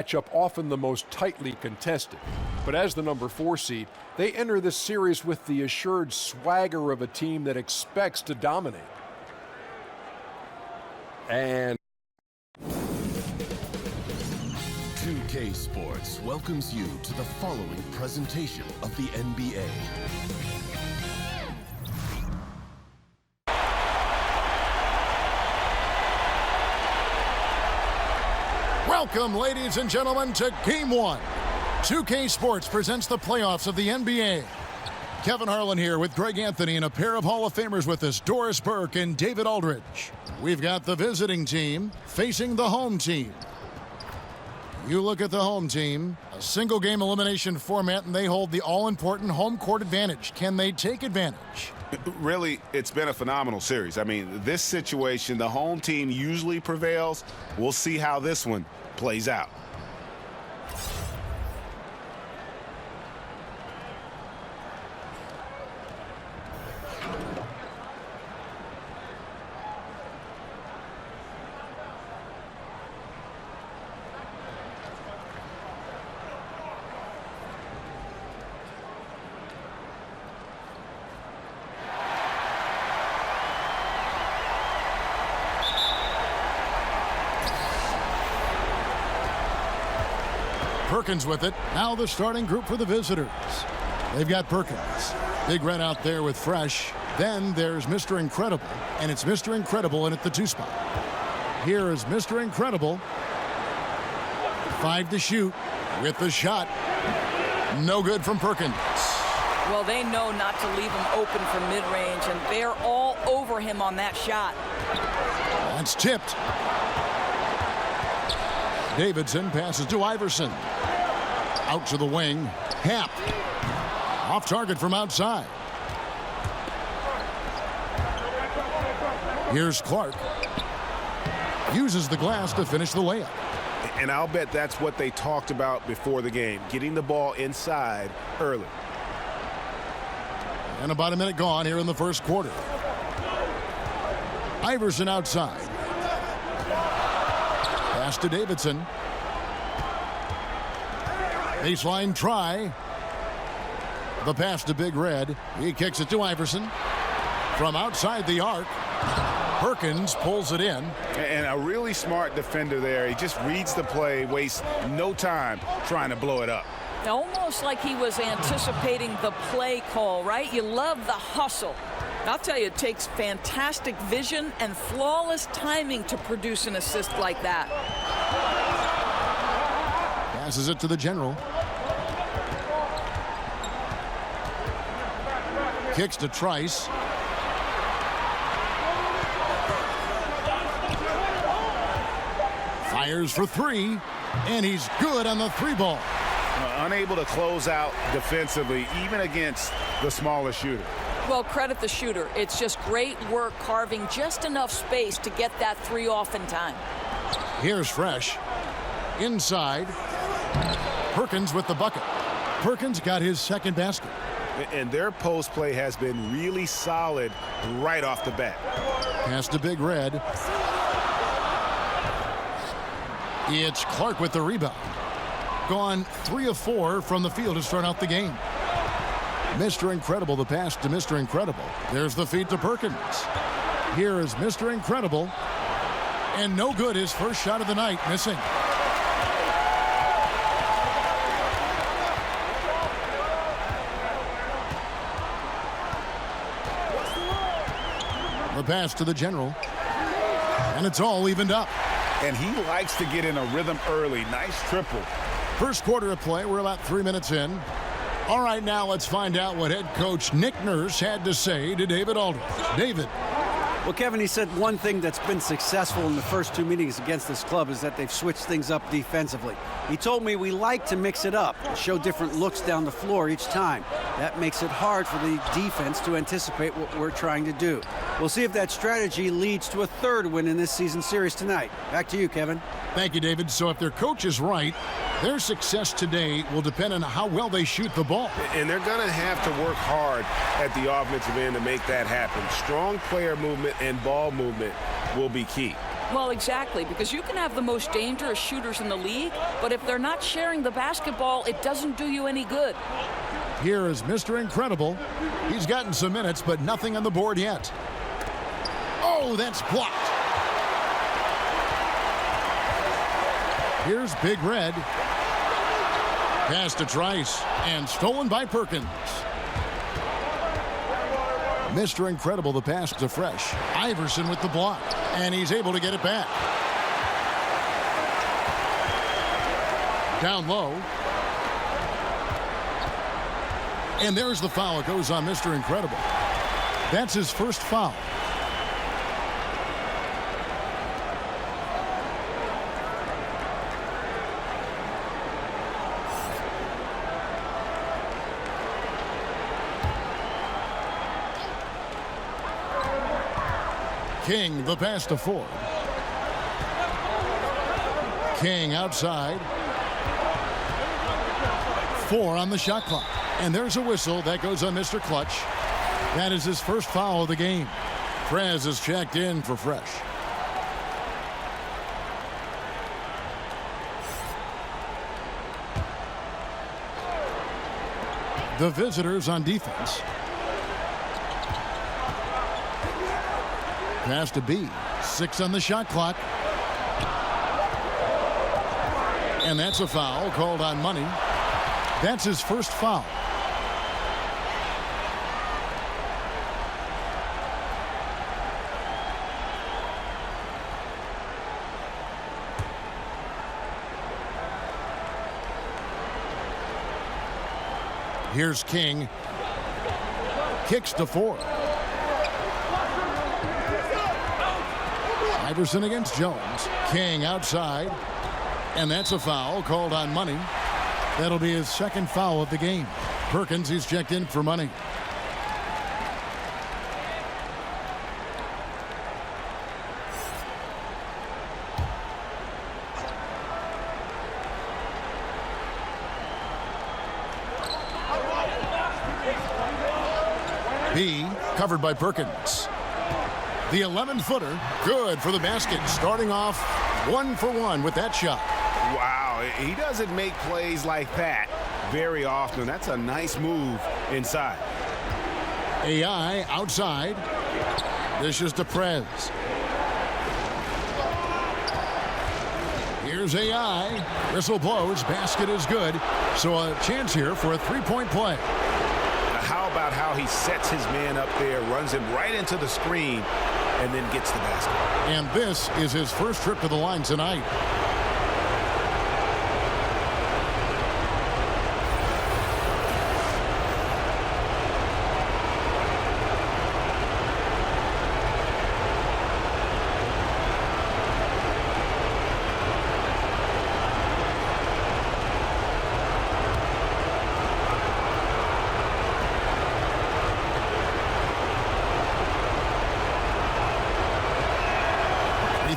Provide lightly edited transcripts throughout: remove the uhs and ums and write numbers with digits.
matchup often the most tightly contested. But as the number 4 seed, they enter this series with the assured swagger of a team that expects to dominate. And 2K Sports welcomes you to the following presentation of the NBA. Welcome, ladies and gentlemen, to Game 1. 2K Sports presents the playoffs of the NBA. Kevin Harlan here with Greg Anthony and a pair of Hall of Famers with us, Doris Burke and David Aldridge. We've got the visiting team facing the home team. You look at the home team, a single-game elimination format, and they hold the all-important home court advantage. Can they take advantage? Really, it's been a phenomenal series. I mean, this situation, the home team usually prevails. We'll see how this one plays out. Perkins with it. Now the starting group for the visitors. They've got Perkins. Big Red out there with Fresh. Then there's Mr. Incredible. And it's Mr. Incredible in at the 2 spot. Here is Mr. Incredible. 5 to shoot with the shot. No good from Perkins. Well, they know not to leave him open from mid-range, and they're all over him on that shot. That's tipped. Davidson passes to Iverson. Out to the wing. Happ. Off target from outside. Here's Clark. Uses the glass to finish the layup. And I'll bet that's what they talked about before the game, getting the ball inside early. And about a minute gone here in the first quarter. Iverson outside. Pass to Davidson. Baseline try. The pass to Big Red. He kicks it to Iverson. From outside the arc, Perkins pulls it in. And a really smart defender there. He just reads the play, wastes no time trying to blow it up. Almost like he was anticipating the play call, right? You love the hustle. I'll tell you, it takes fantastic vision and flawless timing to produce an assist like that. Passes it to the general. Kicks to Trice. Fires for 3, and he's good on the 3-ball. Unable to close out defensively, even against the smaller shooter. Well, credit the shooter. It's just great work carving just enough space to get that 3 off in time. Here's Fresh. Inside. Perkins with the bucket. Perkins got his second basket. And their post play has been really solid right off the bat. Pass to Big Red. It's Clark with the rebound. Gone 3 of 4 from the field to start out the game. Mr. Incredible, the pass to Mr. Incredible. There's the feed to Perkins. Here is Mr. Incredible. And no good, his first shot of the night, missing. The pass to the general. And it's all evened up. And he likes to get in a rhythm early. Nice triple. First quarter of play. We're about 3 minutes in. All right, now let's find out what head coach Nick Nurse had to say to David Aldridge. David. Well, Kevin, he said one thing that's been successful in the first 2 meetings against this club is that they've switched things up defensively. He told me we like to mix it up and show different looks down the floor each time. That makes it hard for the defense to anticipate what we're trying to do. We'll see if that strategy leads to a 3rd win in this season series tonight. Back to you, Kevin. Thank you, David. So if their coach is right, their success today will depend on how well they shoot the ball. And they're going to have to work hard at the offensive end to make that happen. Strong player movement and ball movement will be key. Well, exactly, because you can have the most dangerous shooters in the league, but if they're not sharing the basketball, it doesn't do you any good. Here is Mr. Incredible. He's gotten some minutes, but nothing on the board yet. Oh, that's blocked. Here's Big Red. Pass to Trice, and stolen by Perkins. Mr. Incredible, the pass to Fresh. Iverson with the block, and he's able to get it back. Down low. And there's the foul. It goes on Mr. Incredible. That's his first foul. King, the pass to Ford. King outside. 4 on the shot clock. And there's a whistle. That goes on Mr. Clutch. That is his first foul of the game. Prez is checked in for Fresh. The visitors on defense. Pass to B. 6 on the shot clock. And that's a foul called on Money. That's his first foul. Here's King. Kicks to Ford. Iverson against Jones. King outside. And that's a foul called on Money. That'll be his second foul of the game. Perkins, he's checked in for Money. B, covered by Perkins. The 11-footer, good for the basket. Starting off 1 for 1 with that shot. Wow, he doesn't make plays like that very often. That's a nice move inside. AI outside. This is to Prez. Here's AI. Whistle blows. Basket is good. So a chance here for a three-point play. How about how he sets his man up there, runs him right into the screen, and then gets the basket. And this is his first trip to the line tonight.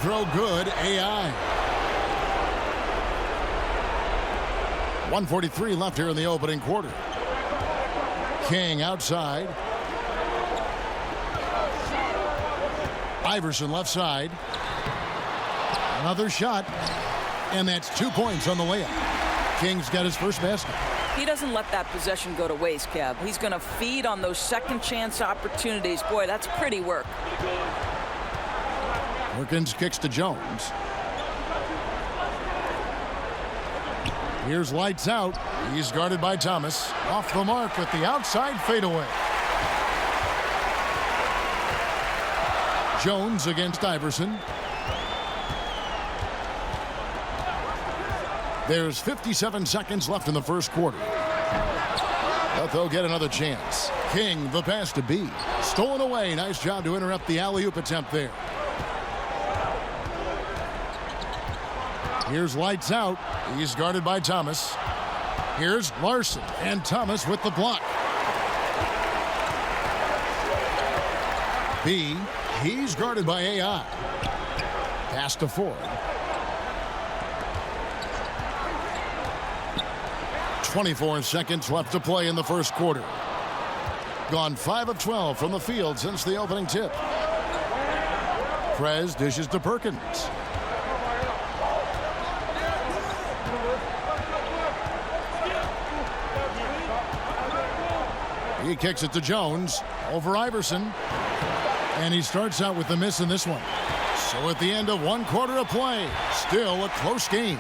Throw good, AI. 1:43 left here in the opening quarter. King outside. Iverson left side. Another shot. And that's 2 points on the layup. King's got his first basket. He doesn't let that possession go to waste, Kev. He's going to feed on those second chance opportunities. Boy, that's pretty work. Perkins kicks to Jones. Here's lights out. He's guarded by Thomas. Off the mark with the outside fadeaway. Jones against Iverson. There's 57 seconds left in the first quarter. But they'll get another chance. King, the pass to B. Stolen away. Nice job to interrupt the alley-oop attempt there. Here's lights out. He's guarded by Thomas. Here's Larson, and Thomas with the block. B, he's guarded by AI. Pass to Ford. 24 seconds left to play in the first quarter. Gone 5 of 12 from the field since the opening tip. Prez dishes to Perkins. He kicks it to Jones over Iverson. And he starts out with the miss in this one. So at the end of 1 quarter of play, still a close game.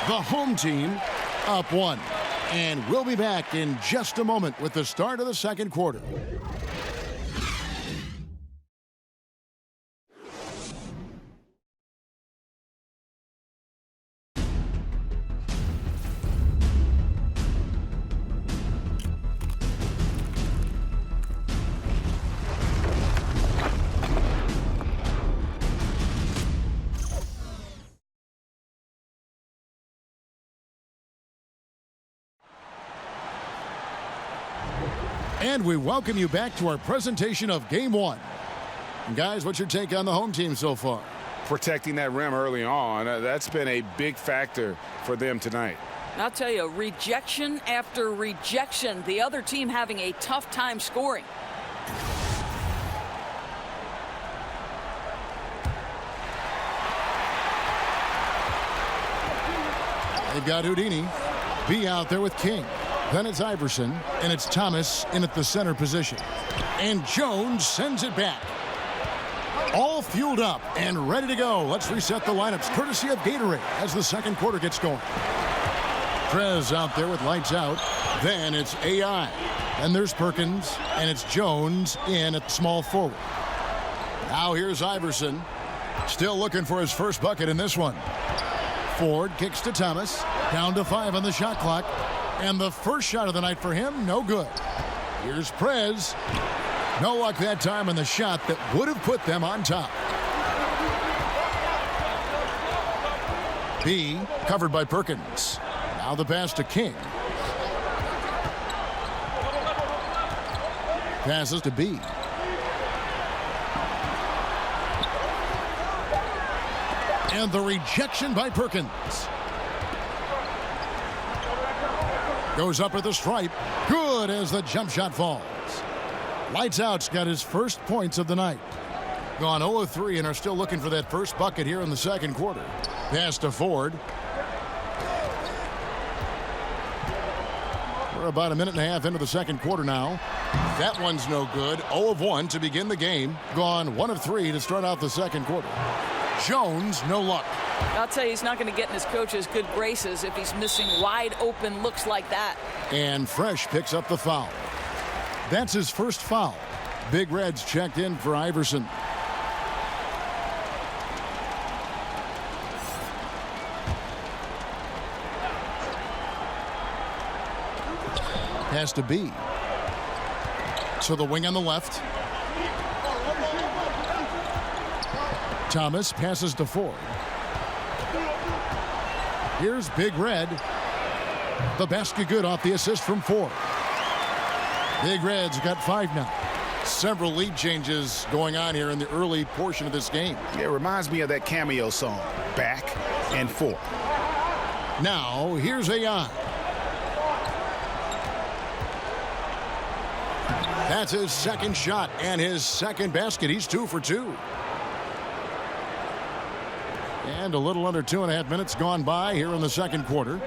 The home team up 1. And we'll be back in just a moment with the start of the second quarter. And we welcome you back to our presentation of Game 1. And guys, what's your take on the home team so far? Protecting that rim early on, that's been a big factor for them tonight. I'll tell you, rejection after rejection. The other team having a tough time scoring. They've got Houdini. B out there with King. Then it's Iverson, and it's Thomas in at the center position. And Jones sends it back. All fueled up and ready to go. Let's reset the lineups, courtesy of Gatorade, as the second quarter gets going. Prez out there with lights out. Then it's AI. Then there's Perkins, and it's Jones in at small forward. Now here's Iverson. Still looking for his first bucket in this one. Ford kicks to Thomas. Down to 5 on the shot clock. And the first shot of the night for him, no good. Here's Prez. No luck that time on the shot that would have put them on top. B covered by Perkins. Now the pass to King. Passes to B. And the rejection by Perkins. Goes up at the stripe. Good as the jump shot falls. Lights Out's got his first points of the night. Gone 0 of 3 and are still looking for that first bucket here in the second quarter. Pass to Ford. We're about a minute and a half into the second quarter now. That one's no good. 0 of 1 to begin the game. Gone 1 of 3 to start out the second quarter. Jones, no luck. I'll tell you, he's not going to get in his coach's good graces if he's missing wide open looks like that. And Fresh picks up the foul. That's his first foul. Big Red's checked in for Iverson. Pass to B. To the wing on the left. Thomas passes to Ford. Here's Big Red. The basket good off the assist from Ford. Big Red's got 5 now. Several lead changes going on here in the early portion of this game. It reminds me of that cameo song, Back and Forth. Now, here's AI. That's his second shot and his second basket. He's 2 for 2. And a little under 2.5 minutes gone by here in the second quarter.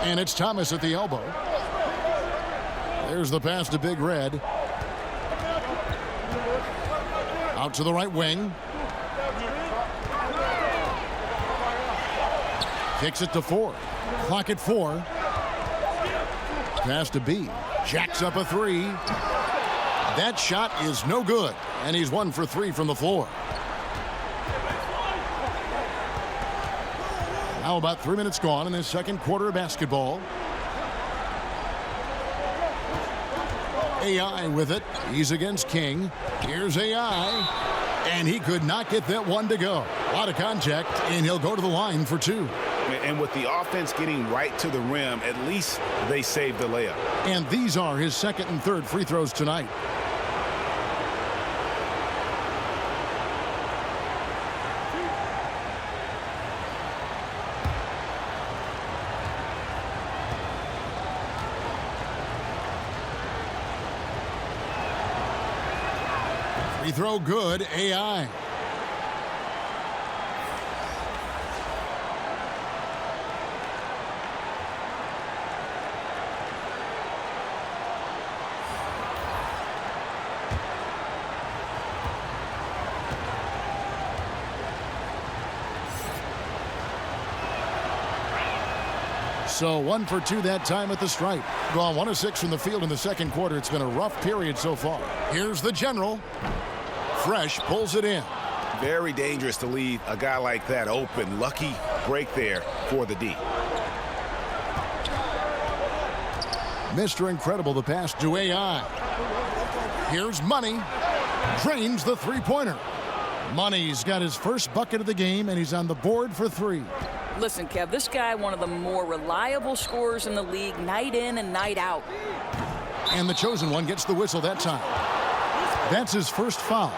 And it's Thomas at the elbow. There's the pass to Big Red. Out to the right wing. Kicks it to Ford. Clock at 4. Pass to B. Jacks up a 3. That shot is no good. And he's 1 for 3 from the floor. Now about 3 minutes gone in this second quarter of basketball. AI with it. He's against King. Here's AI. And he could not get that one to go. A lot of contact, and he'll go to the line for 2. And with the offense getting right to the rim, at least they saved the layup. And these are his second and third free throws tonight. Free throw good, AI. So 1 for 2 that time at the stripe. Gone 1 of 6 from the field in the second quarter. It's been a rough period so far. Here's the general. Fresh pulls it in. Very dangerous to leave a guy like that open. Lucky break there for the D. Mr. Incredible, the pass to AI. Here's Money. Drains the three-pointer. Money's got his first bucket of the game, and he's on the board for 3. Listen, Kev, this guy, one of the more reliable scorers in the league, night in and night out. And the chosen one gets the whistle that time. That's his first foul.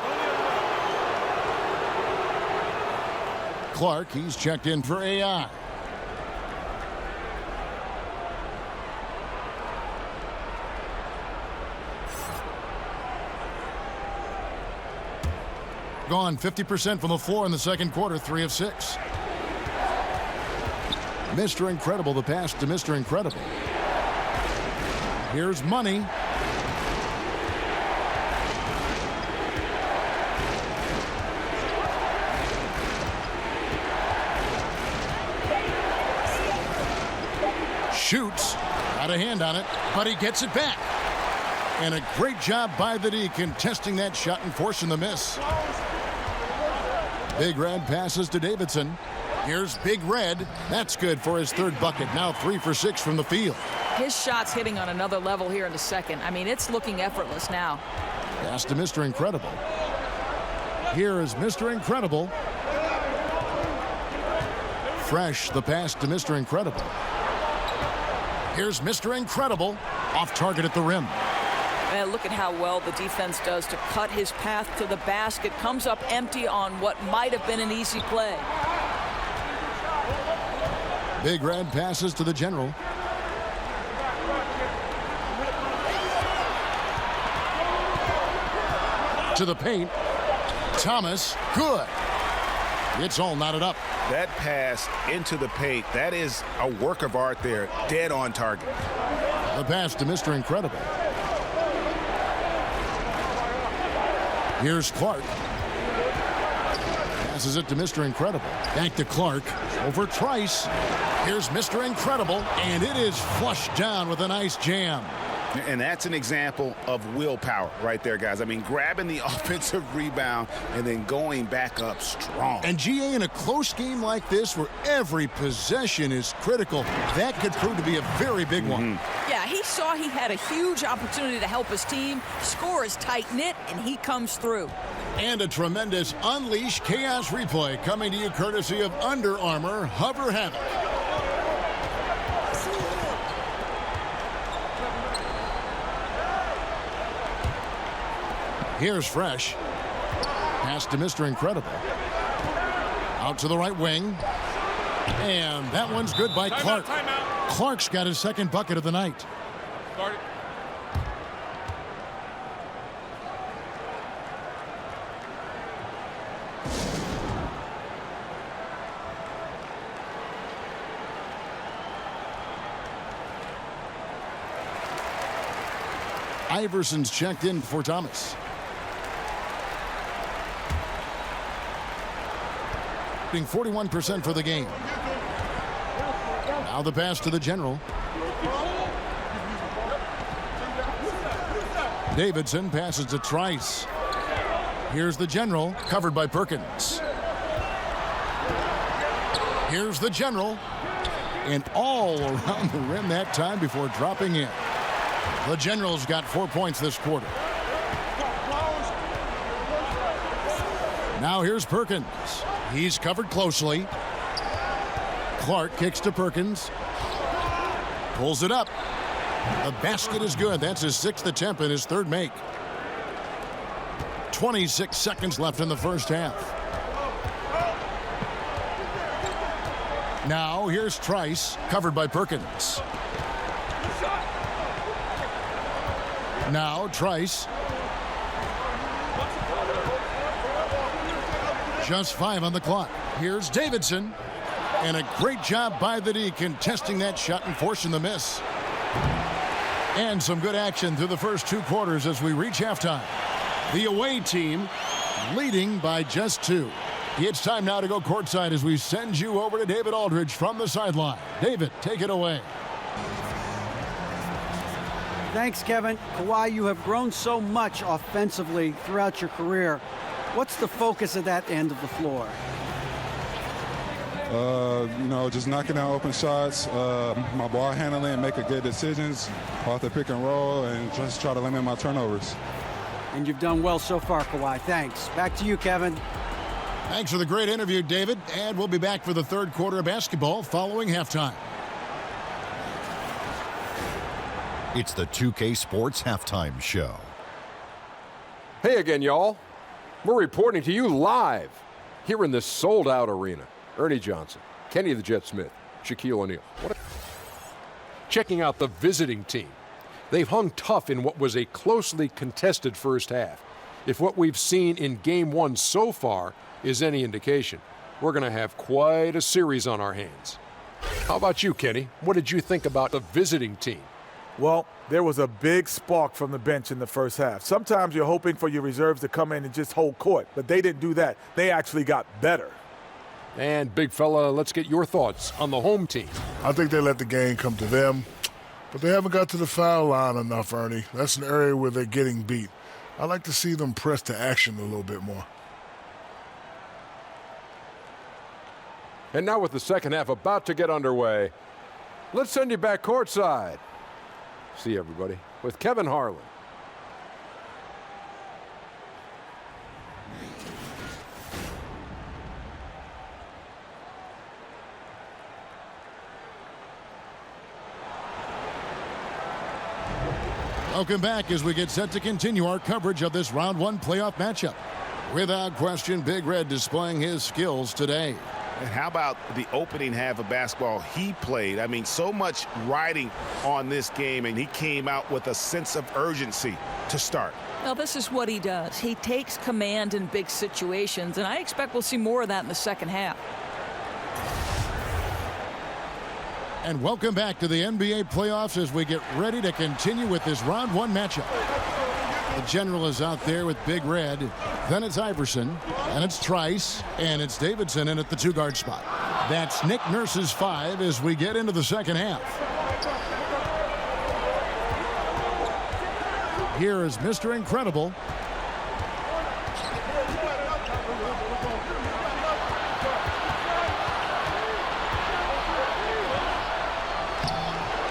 Clark, he's checked in for AI. Gone 50% from the floor in the second quarter, 3 of 6. Mr. Incredible, the pass to Mr. Incredible. Here's Money. Shoots. Got a hand on it, but he gets it back. And a great job by the D contesting that shot and forcing the miss. Big Red passes to Davidson. Here's Big Red. That's good for his third bucket. Now 3 for 6 from the field. His shot's hitting on another level here in the second. I mean, it's looking effortless now. Pass to Mr. Incredible. Here is Mr. Incredible. Fresh, the pass to Mr. Incredible. Here's Mr. Incredible. Off target at the rim. Man, look at how well the defense does to cut his path to the basket. Comes up empty on what might have been an easy play. Big Red passes to the general. To the paint. Thomas, good. It's all knotted up. That pass into the paint, that is a work of art there. Dead on target. The pass to Mr. Incredible. Here's Clark. Passes it to Mr. Incredible. Back to Clark. Over Trice. Here's Mr. Incredible, and it is flushed down with a nice jam. And that's an example of willpower right there, guys. I mean, grabbing the offensive rebound and then going back up strong. And GA, in a close game like this where every possession is critical, that could prove to be a very big one. Yeah, he saw he had a huge opportunity to help his team. Score is tight-knit, and he comes through. And a tremendous Unleash Chaos replay coming to you courtesy of Under Armour Hover Havoc. Here's Fresh. Pass to Mr. Incredible. Out to the right wing. And that one's good by Clark. Clark's got his second bucket of the night. Start it. Iverson's checked in for Thomas. 41% for the game. Now the pass to the general. Davidson passes to Trice. Here's the general, covered by Perkins. Here's the general. And all around the rim that time before dropping in. The general's got 4 points this quarter. Now here's Perkins. He's covered closely. Clark kicks to Perkins. Pulls it up. The basket is good. That's his 6th attempt and his 3rd make. 26 seconds left in the first half. Now here's Trice, covered by Perkins. Now Trice. Just 5 on the clock. Here's Davidson. And a great job by the D contesting that shot and forcing the miss. And some good action through the first 2 quarters as we reach halftime. The away team leading by just 2. It's time now to go courtside as we send you over to David Aldridge from the sideline. David, take it away. Thanks, Kevin. Kawhi, you have grown so much offensively throughout your career. What's the focus of that end of the floor? Just knocking down open shots, my ball handling, making good decisions off the pick and roll, and just try to limit my turnovers. And you've done well so far, Kawhi. Thanks. Back to you, Kevin. Thanks for the great interview, David. And we'll be back for the third quarter of basketball following halftime. It's the 2K Sports Halftime Show. Hey again, y'all. We're reporting to you live here in this sold-out arena. Ernie Johnson, Kenny the Jet Smith, Shaquille O'Neal. Checking out the visiting team. They've hung tough in what was a closely contested first half. If what we've seen in Game 1 so far is any indication, we're going to have quite a series on our hands. How about you, Kenny? What did you think about the visiting team? Well, there was a big spark from the bench in the first half. Sometimes you're hoping for your reserves to come in and just hold court, but they didn't do that. They actually got better. And, big fella, let's get your thoughts on the home team. I think they let the game come to them, but they haven't got to the foul line enough, Ernie. That's an area where they're getting beat. I'd like to see them press to action a little bit more. And now with the second half about to get underway, let's send you back courtside. See everybody with Kevin Harlan. Welcome back as we get set to continue our coverage of this round one playoff matchup. Without question, Big Red displaying his skills today. And how about the opening half of basketball he played? I mean, so much riding on this game, and he came out with a sense of urgency to start. Well, this is what he does. He takes command in big situations, and I expect we'll see more of that in the second half. And welcome back to the NBA playoffs as we get ready to continue with this round one matchup. The general is out there with Big Red. Then it's Iverson, and it's Trice, and it's Davidson in at the two-guard spot. That's Nick Nurse's 5 as we get into the second half. Here is Mr. Incredible.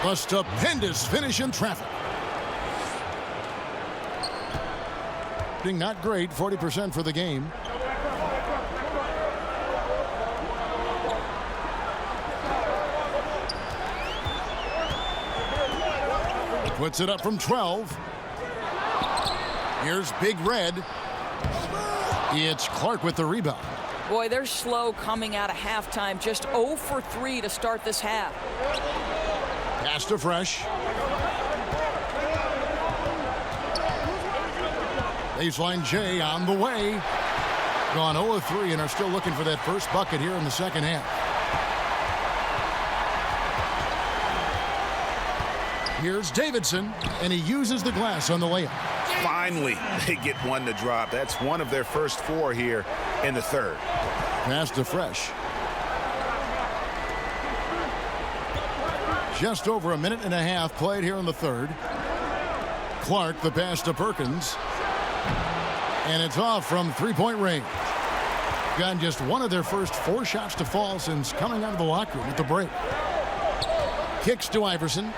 A stupendous finish in traffic. Not great, 40% for the game. Puts it up from 12. Here's Big Red. It's Clark with the rebound. Boy, they're slow coming out of halftime. Just 0 for 3 to start this half. Pass to Fresh. Baseline J on the way. Gone 0 of 3 and are still looking for that first bucket here in the second half. Here's Davidson, and he uses the glass on the layup. Finally, they get one to drop. That's one of their first 4 here in the third. Pass to Fresh. Just over a minute and a half played here in the third. Clark, the pass to Perkins. And it's off from three-point range. Gotten just one of their first 4 shots to fall since coming out of the locker room at the break. Kicks to Iverson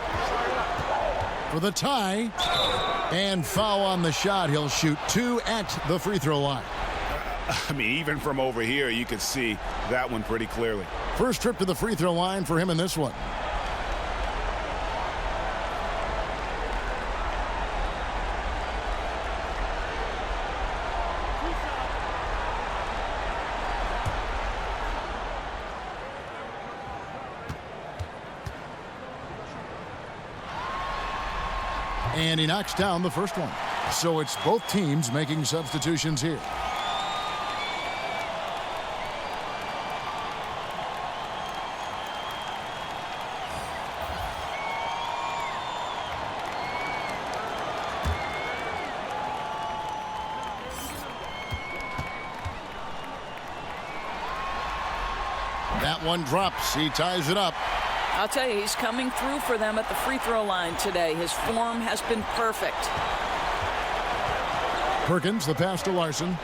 for the tie. And foul on the shot. He'll shoot 2 at the free throw line. I mean, even from over here, you could see that one pretty clearly. First trip to the free throw line for him in this one. And he knocks down the first one. So it's both teams making substitutions here. one drops. He ties it up. I'll tell you, he's coming through for them at the free throw line today. His form has been perfect. Perkins, the pass to Larson.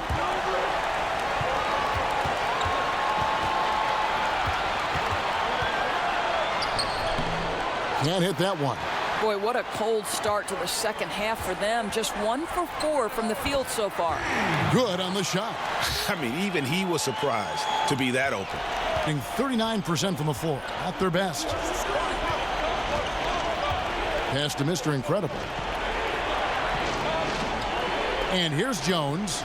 Can't hit that one. Boy, what a cold start to the second half for them. Just 1 for 4 from the field so far. Good on the shot. I mean, even he was surprised to be that open. 39% from the floor. At their best. Pass to Mr. Incredible. And here's Jones.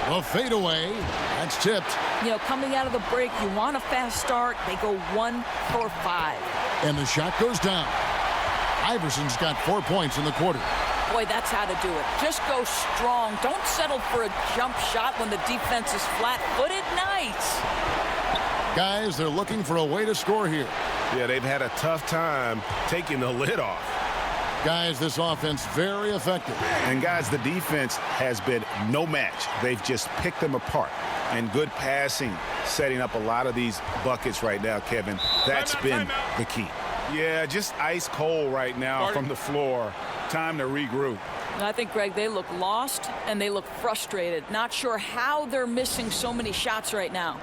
A fadeaway. That's tipped. You know, coming out of the break, you want a fast start. They go 1 for 5. And the shot goes down. Iverson's got 4 points in the quarter. Boy, that's how to do it. Just go strong. Don't settle for a jump shot when the defense is flat-footed. Nice. Guys, they're looking for a way to score here. Yeah, they've had a tough time taking the lid off. Guys, this offense very effective. And guys, the defense has been no match. They've just picked them apart. And good passing, setting up a lot of these buckets right now, Kevin. That's been the key. Yeah, just ice cold right now from the floor. Time to regroup. I think, Greg, they look lost and they look frustrated. Not sure how they're missing so many shots right now.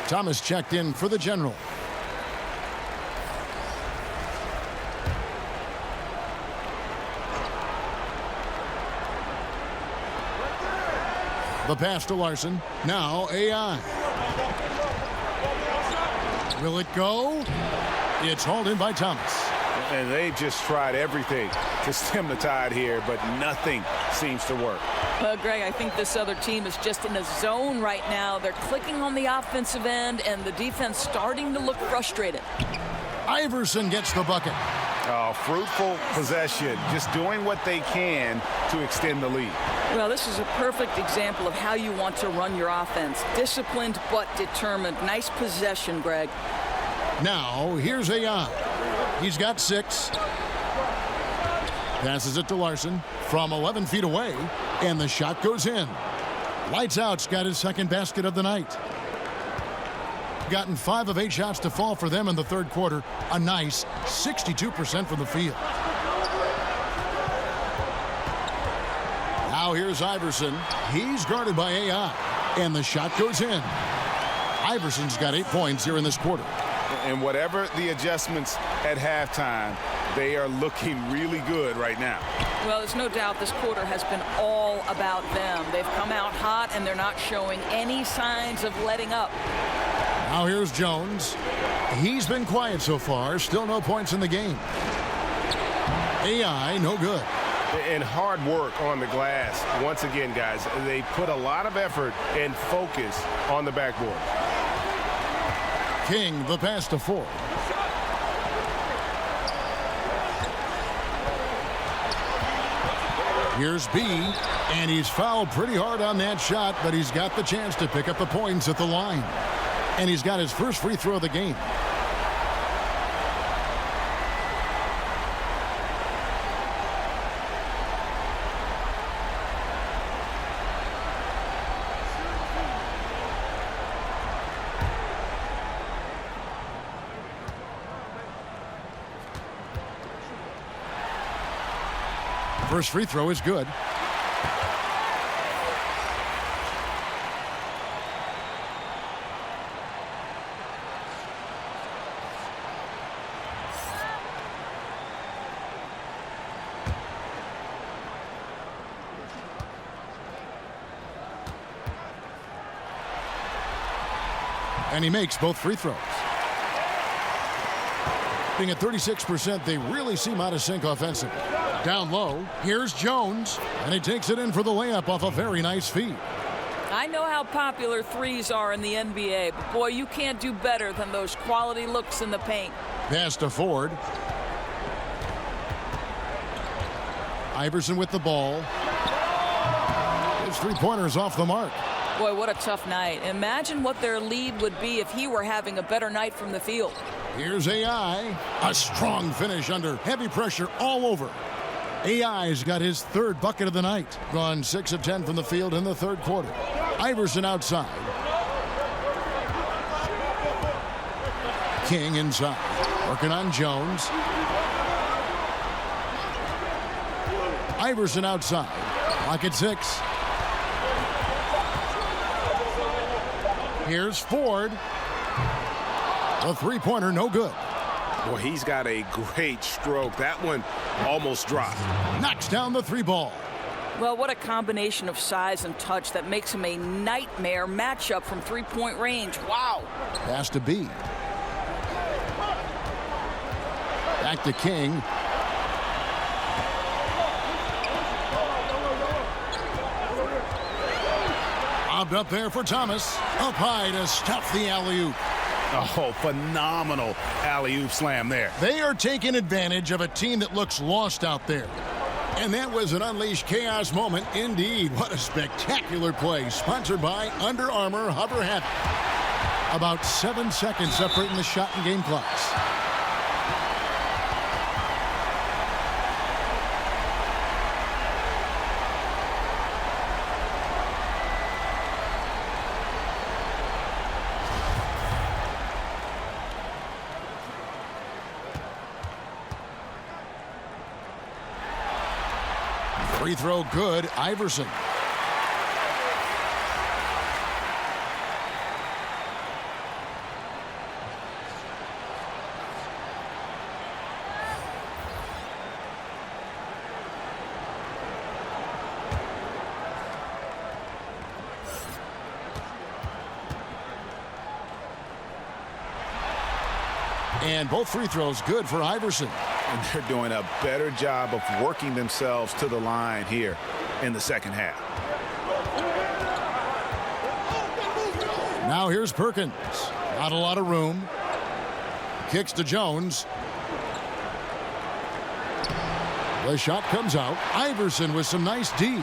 Thomas checked in for the General. The pass to Larson. Now AI. Will it go? It's hauled in by Thomas. And they've just tried everything to stem the tide here, but nothing seems to work. Greg, I think this other team is just in a zone right now. They're clicking on the offensive end, and the defense starting to look frustrated. Iverson gets the bucket. Oh, fruitful possession, just doing what they can to extend the lead. Well, this is a perfect example of how you want to run your offense. Disciplined but determined. Nice possession, Greg. Now, here's AI. He's got 6. Passes it to Larson from 11 feet away, and the shot goes in. Lights out's got his second basket of the night. Gotten 5 of 8 shots to fall for them in the third quarter. A nice 62% from the field. Now here's Iverson. He's guarded by AI, and the shot goes in. Iverson's got 8 points here in this quarter. And whatever the adjustments at halftime, they are looking really good right now. Well, there's no doubt this quarter has been all about them. They've come out hot, and they're not showing any signs of letting up. Now here's Jones. He's been quiet so far. Still no points in the game. AI, no good. And hard work on the glass. Once again, guys, they put a lot of effort and focus on the backboard. King, the pass to Ford. Here's B, and he's fouled pretty hard on that shot, but he's got the chance to pick up the points at the line. And he's got his first free throw of the game. First free throw is good. And he makes both free throws. Being at 36%, they really seem out of sync offensively. Down low, here's Jones, and he takes it in for the layup off a very nice feed. I know how popular threes are in the NBA, but boy, you can't do better than those quality looks in the paint. Pass to Ford. Iverson with the ball. His three-pointers off the mark. Boy, what a tough night. Imagine what their lead would be if he were having a better night from the field. Here's AI. A strong finish under heavy pressure all over. AI's got his third bucket of the night. Gone 6 of 10 from the field in the third quarter. Iverson outside. King inside. Working on Jones. Iverson outside. Clock at 6. Here's Ford. The three-pointer, no good. Well, he's got a great stroke. That one almost dropped. Knocks down the three ball. Well, what a combination of size and touch that makes him a nightmare matchup from three-point range. Wow. Pass to B. Back to King. Lobbed up there for Thomas. Up high to stuff the alley-oop. Oh, phenomenal alley-oop slam there. They are taking advantage of a team that looks lost out there. And that was an unleashed chaos moment indeed. What a spectacular play. Sponsored by Under Armour Hover Hat. About 7 seconds separating the shot and game clocks. Free throw good. Iverson. And both free throws good for Iverson. And they're doing a better job of working themselves to the line here in the second half. Now here's Perkins. Not a lot of room. Kicks to Jones. The shot comes out. Iverson with some nice D.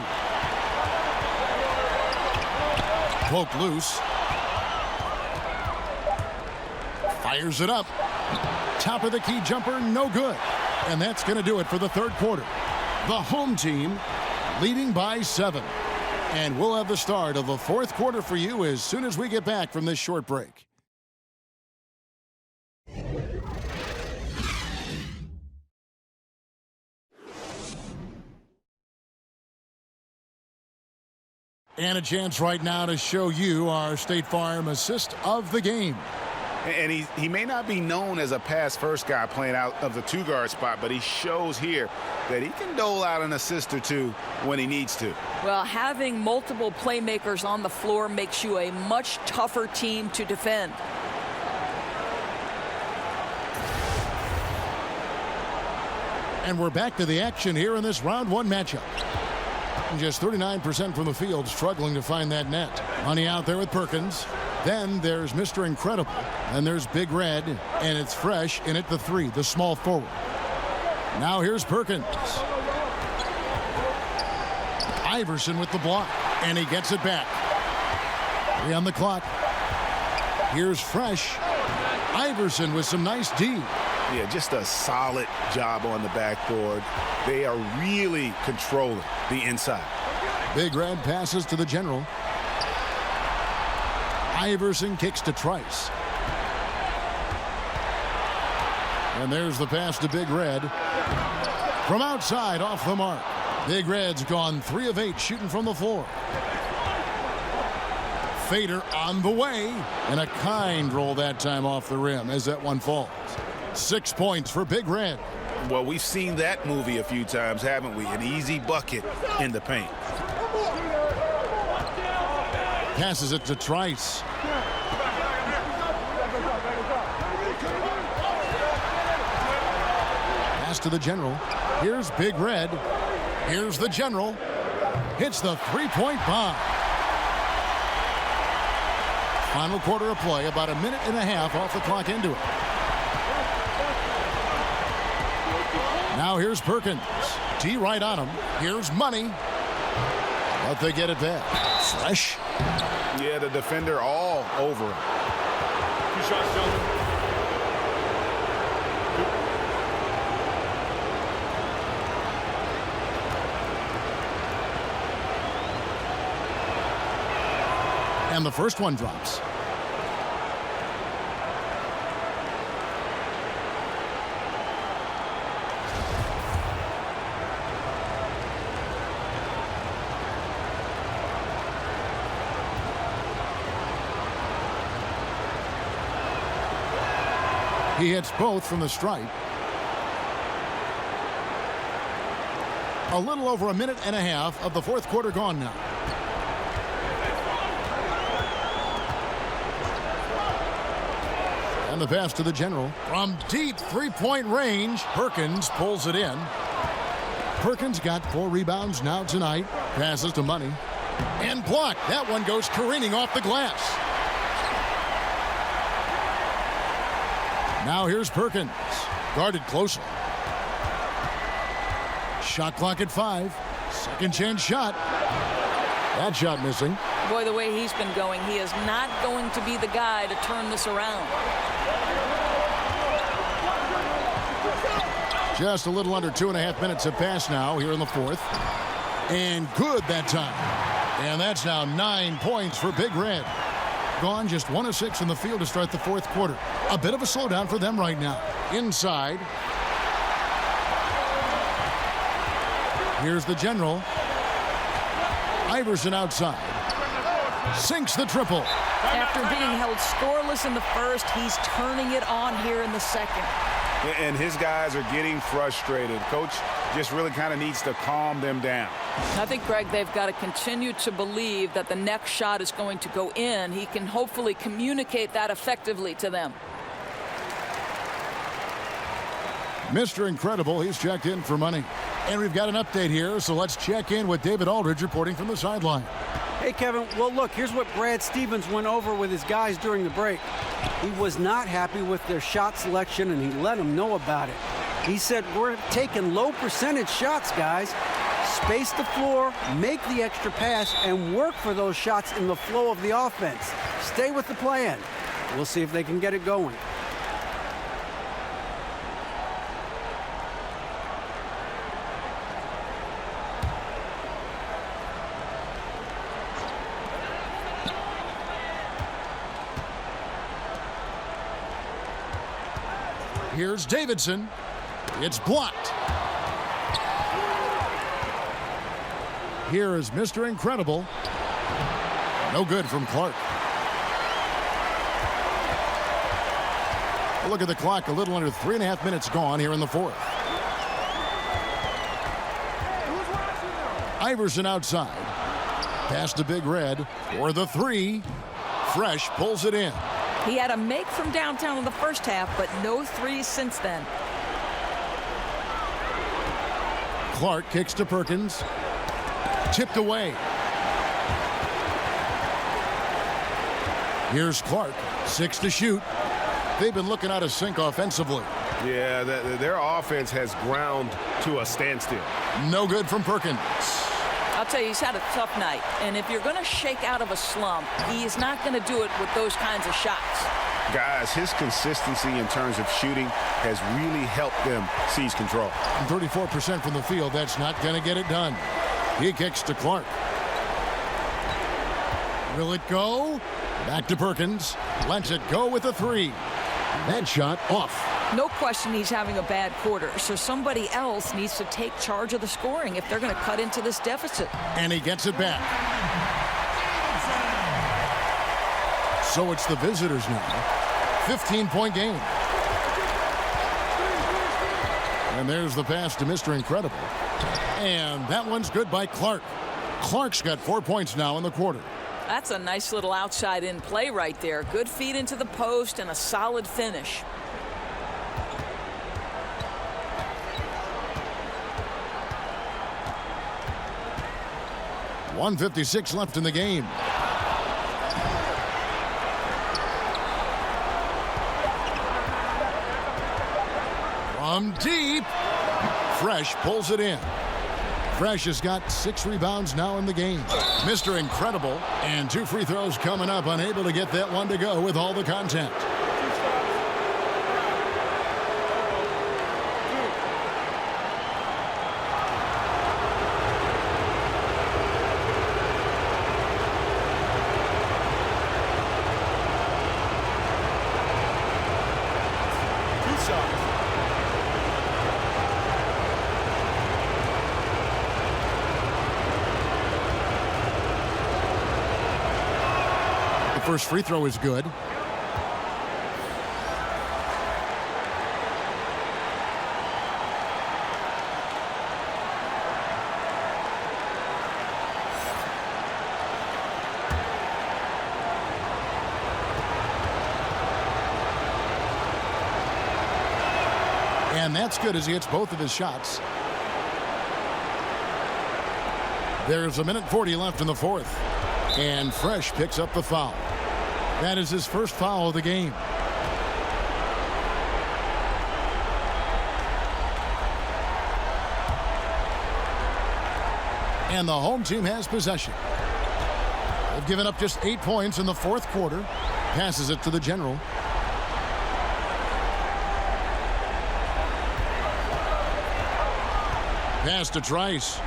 Poke loose. Fires it up. Top of the key jumper, no good. And that's going to do it for the third quarter. The home team leading by 7. And we'll have the start of the fourth quarter for you as soon as we get back from this short break. And a chance right now to show you our State Farm assist of the game. And he may not be known as a pass-first guy playing out of the two-guard spot, but he shows here that he can dole out an assist or two when he needs to. Well, having multiple playmakers on the floor makes you a much tougher team to defend. And we're back to the action here in this round 1 matchup. Just 39% from the field, struggling to find that net. Money out there with Perkins. Then there's Mr. Incredible. And there's Big Red. And it's Fresh in at the 3, the small forward. Now here's Perkins. Iverson with the block. And he gets it back. 3 on the clock. Here's Fresh. Iverson with some nice D. Yeah, just a solid job on the backboard. They are really controlling the inside. Big Red passes to the general. Iverson kicks to Trice. And there's the pass to Big Red. From outside, off the mark. Big Red's gone 3 of 8 shooting from the floor. Fader on the way. And a kind roll that time off the rim as that one falls. 6 points for Big Red. Well, we've seen that movie a few times, haven't we? An easy bucket in the paint. Passes it to Trice. Pass to the general. Here's Big Red. Here's the general. Hits the three-point bomb. Final quarter of play, about a minute and a half off the clock into it. Now here's Perkins. T right on him. Here's Money. But they get it back. Fresh. Yeah, the defender all over him. 2 shots, gentlemen. And the first one drops. He hits both from the stripe. A little over a minute and a half of the fourth quarter gone now. And the pass to the general. From deep three-point range, Perkins pulls it in. Perkins got 4 rebounds now tonight. Passes to Money. And blocked. That one goes careening off the glass. Now here's Perkins. Guarded closely. Shot clock at 5. Second chance shot. That shot missing. Boy, the way he's been going, he is not going to be the guy to turn this around. Just a little under 2.5 minutes have passed now here in the fourth. And good that time. And that's now 9 points for Big Red. Gone just 1 of 6 in the field to start the fourth quarter. A bit of a slowdown for them right now. Inside. Here's the general. Iverson outside. Sinks the triple. After being held scoreless in the first, he's turning it on here in the second. And his guys are getting frustrated. Coach just really kind of needs to calm them down. I think, Greg, they've got to continue to believe that the next shot is going to go in. He can hopefully communicate that effectively to them. Mr. Incredible, he's checked in for Money. And we've got an update here, so let's check in with David Aldridge reporting from the sideline. Hey, Kevin. Well, look, here's what Brad Stevens went over with his guys during the break. He was not happy with their shot selection, and he let them know about it. He said, we're taking low percentage shots, guys. Space the floor, make the extra pass, and work for those shots in the flow of the offense. Stay with the plan. We'll see if they can get it going. Here's Davidson. It's blocked. Here is Mr. Incredible. No good from Clark. Look at the clock. A little under 3.5 minutes gone here in the fourth. Iverson outside. Pass to Big Red for the 3. Fresh pulls it in. He had a make from downtown in the first half, but no threes since then. Clark kicks to Perkins. Tipped away. Here's Clark. 6 to shoot. They've been looking out of sync offensively. Yeah, their offense has ground to a standstill. No good from Perkins. I'll tell you, he's had a tough night. And if you're going to shake out of a slump, he is not going to do it with those kinds of shots. Guys, his consistency in terms of shooting has really helped them seize control. 34% from the field. That's not going to get it done. He kicks to Clark. Will it go? Back to Perkins. Lets it go with a 3. That shot off. No question he's having a bad quarter, so somebody else needs to take charge of the scoring if they're going to cut into this deficit. And he gets it back. So it's the visitors now. 15-point game. And there's the pass to Mr. Incredible. And that one's good by Clark. Clark's got 4 points now in the quarter. That's a nice little outside-in play right there. Good feed into the post and a solid finish. .156 left in the game. From deep, Fresh pulls it in. Fresh has got 6 rebounds now in the game. Mr. Incredible, and 2 free throws coming up, unable to get that one to go with all the contact. first free throw is good. And that's good as he hits both of his shots. There's 1:40 left in the fourth. And Fresh picks up the foul. That is his first foul of the game. And the home team has possession. They've given up just 8 points in the fourth quarter. Passes it to the General. Pass to Trice.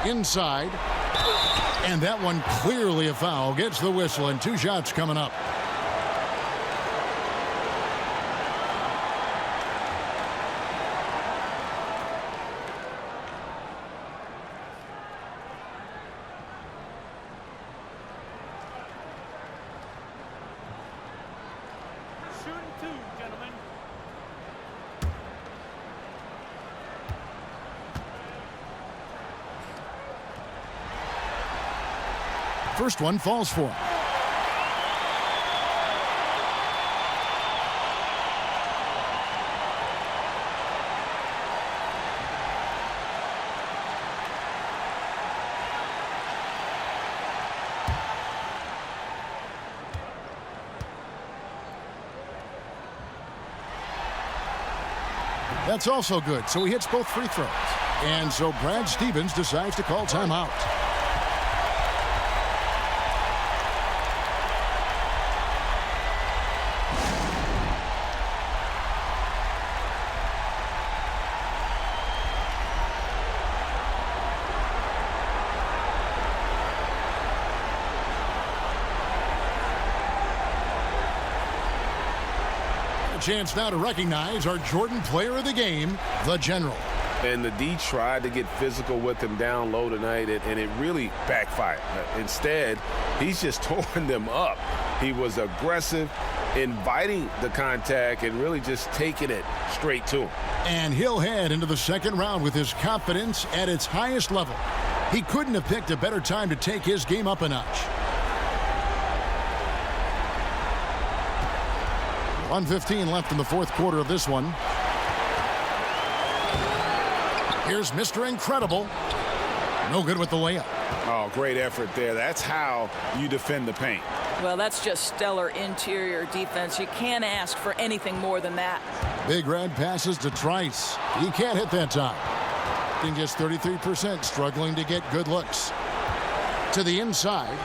Inside. And that one clearly a foul. Gets the whistle and 2 shots coming up. First one falls for him. That's also good, so he hits both free throws. And so Brad Stevens decides to call timeout. Chance now to recognize our Jordan player of the game, the General. And the D tried to get physical with him down low tonight, and it really backfired. Instead, he's just tore them up. He was aggressive, inviting the contact, and really just taking it straight to him. And he'll head into the second round with his confidence at its highest level. He couldn't have picked a better time to take his game up a notch. 1:15 left in the fourth quarter of this one. Here's Mr. Incredible. No good with the layup. Oh, great effort there. That's how you defend the paint. Well, that's just stellar interior defense. You can't ask for anything more than that. Big Red passes to Trice. He can't hit that time. He gets 33%, struggling to get good looks. To the inside.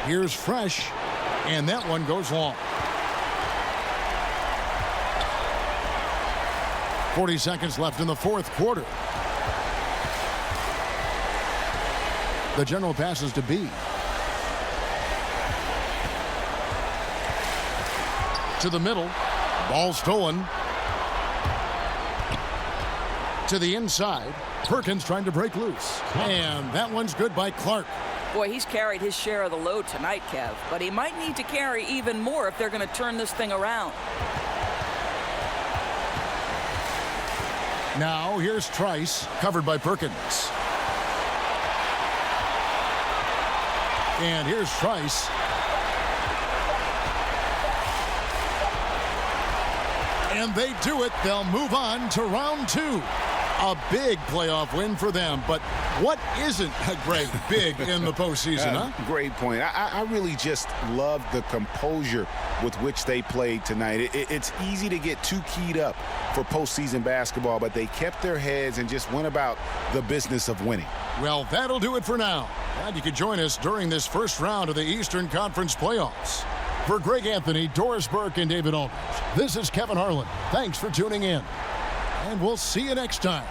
Here's Fresh. And that one goes long. 40 seconds left in the fourth quarter. The General passes to B. To the middle. Ball stolen. To the inside. Perkins trying to break loose. And that one's good by Clark. Boy, he's carried his share of the load tonight, Kev. But he might need to carry even more if they're going to turn this thing around. Now here's Trice, covered by Perkins. And here's Trice. And they do it. They'll move on to round 2. A big playoff win for them. But what isn't a great big in the postseason, huh? Great point. I really just love the composure with which they played tonight. It's easy to get too keyed up for postseason basketball, but they kept their heads and just went about the business of winning. Well, that'll do it for now. Glad you could join us during this first round of the Eastern Conference playoffs. For Greg Anthony, Doris Burke, and David Aldridge, this is Kevin Harlan. Thanks for tuning in. And we'll see you next time